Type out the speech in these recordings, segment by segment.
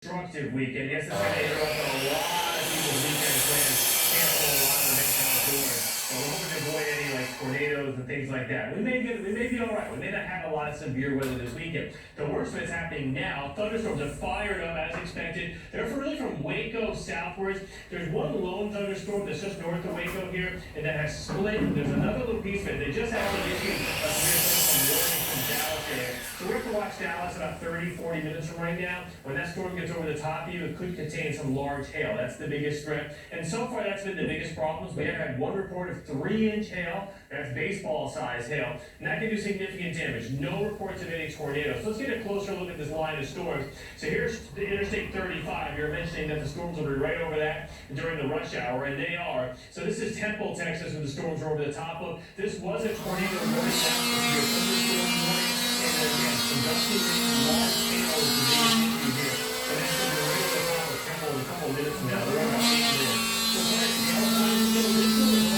Constructive weekend. Yes, it's going to interrupt a lot of people's weekend plans. Cancel a lot of the next outdoors. But we're hoping to avoid any like tornadoes and things like that. We may be all right. We may not have a lot of severe weather this weekend. The worst of it's happening now. Thunderstorms are fired up as expected. They're really from Waco southwards. There's one lone thunderstorm that's just north of Waco here, and that has split. There's another little piece of it. They just actually issued a severe thunderstorm warning from Dallas area. So we have to watch Dallas about 30-40 minutes from right now. When that storm gets over the top of you, it could contain some large hail. That's the biggest threat. And so far, that's been the biggest problems. We have had one report of 3-inch hail. That's baseball-sized hail. And that can do significant damage. No reports of any tornadoes. So let's get a closer look at this line of storms. So here's the Interstate 35. You're mentioning that the storms will be right over that during the rush hour, and they are. So this is Temple, Texas, where the storms are over the top of. This was a tornado warning last year. Thunderstorm warning. And again, some gusty rain, large hail is the biggest issue here. And that's going to be right over the top of Temple in a couple of minutes from now. They're about 8 minutes. So tonight, the hail line is still visible as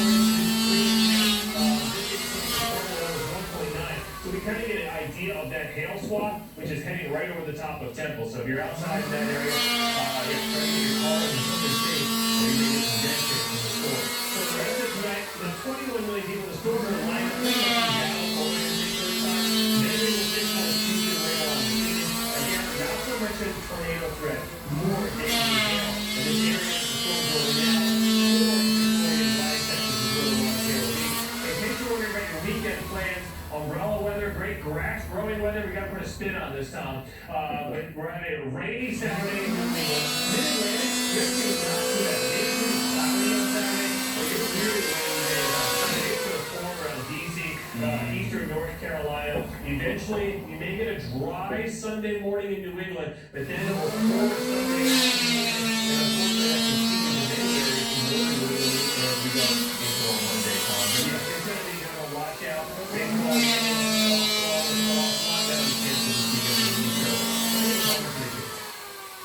orange to 1.9. So we kind of get an idea of that hail swath, which is heading right over the top of Temple. So if you're outside in that area, try to get your car into something safe, or you may get some dentures from the storm. So the rest of tonight, the 21 million people in the storm are lined up in Dallas, tornado threat, more damage hail. And this area, the storms over now, or in West Texas is where the ones here will be. In case you're wondering about your weekend plans, umbrella weather, great grass growing weather. We got to put a spin on this, Tom. We're having a rainy Saturday in New England. Mid-Atlantic, yesterday was not too bad. It was pretty cloudy on Saturday, but it was really rainy Sunday. It's going to form around D.C., eastern North Carolina. Eventually, you may get a dry Sunday morning in New England, but then it will pour Sunday evening, and unfortunately that continues in many areas from northern New England as we go into our Monday time. But yeah, it's going to be kind of a watch out. Baseball,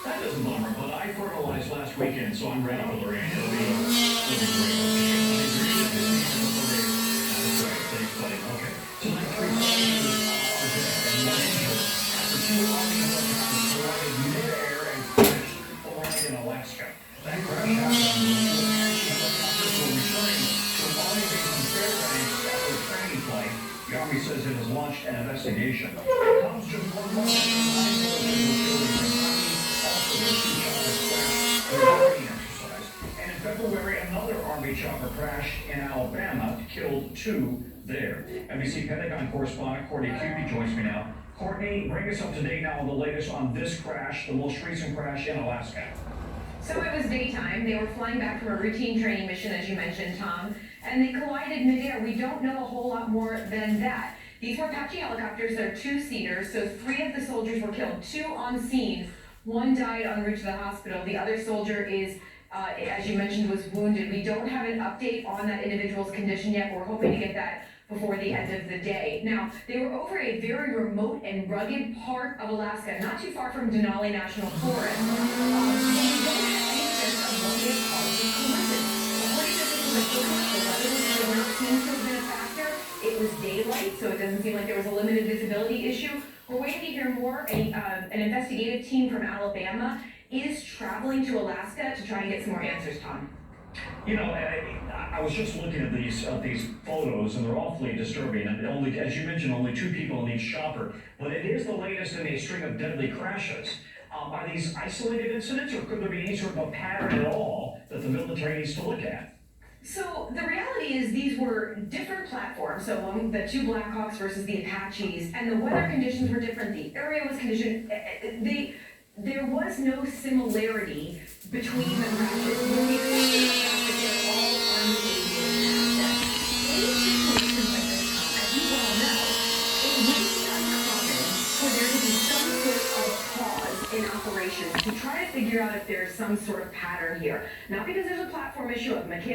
that doesn't bummer, but I fertilized last weekend, so I'm ready for the rain. It'll be okay. Tonight, 3 midair and crashed Hawaii and Alaska. That crash happened when helicopters were returning to Hawaii based on Fairbanks after a training flight. The Army says it has launched an investigation. It comes just 1 month after 9 military were killed in Kentucky. Also, the 2 choppers crashed during a training exercise. And in February, another Army chopper crashed in Alabama, killed 2 there. NBC Pentagon correspondent Courtney Cupey joins me now. Courtney, bring us up to date now on the latest on this crash, the most recent crash in Alaska. So it was daytime. They were flying back from a routine training mission, as you mentioned, Tom, and they collided midair. We don't know a whole lot more than that. These were Apache helicopters. They're 2-seaters, so 3 of the soldiers were killed, 2 on scene. 1 died en route to the hospital. The other soldier is, as you mentioned, was wounded. We don't have an update on that individual's condition yet. We're hoping to get that before the end of the day. Now, they were over a very remote and rugged part of Alaska, not too far from Denali National Forest. We don't have any sense of what they caused the collision. According to officials at Forest, the weather was not seems to have been a factor. It was daylight, so it doesn't seem like there was a limited visibility issue. We're waiting to hear more. An investigative team from Alabama is traveling to Alaska to try and get some more answers, Tom. You know, I was just looking at these photos, and they're awfully disturbing. And only, as you mentioned, only 2 people in each chopper. But it is the latest in a string of deadly crashes. Are these isolated incidents, or could there be any sort of a pattern at all that the military needs to look at? So the reality is these were different platforms. So the 2 Blackhawks versus the Apaches, and the weather conditions were different. The area was conditioned. There was no similarity between the crashes. They're all unrelated assets. In situations like this, as you well know, it wouldn't be uncommon for there to be some sort of pause in operations to try to figure out if there's some sort of pattern here. Not because there's a platform issue of mechanical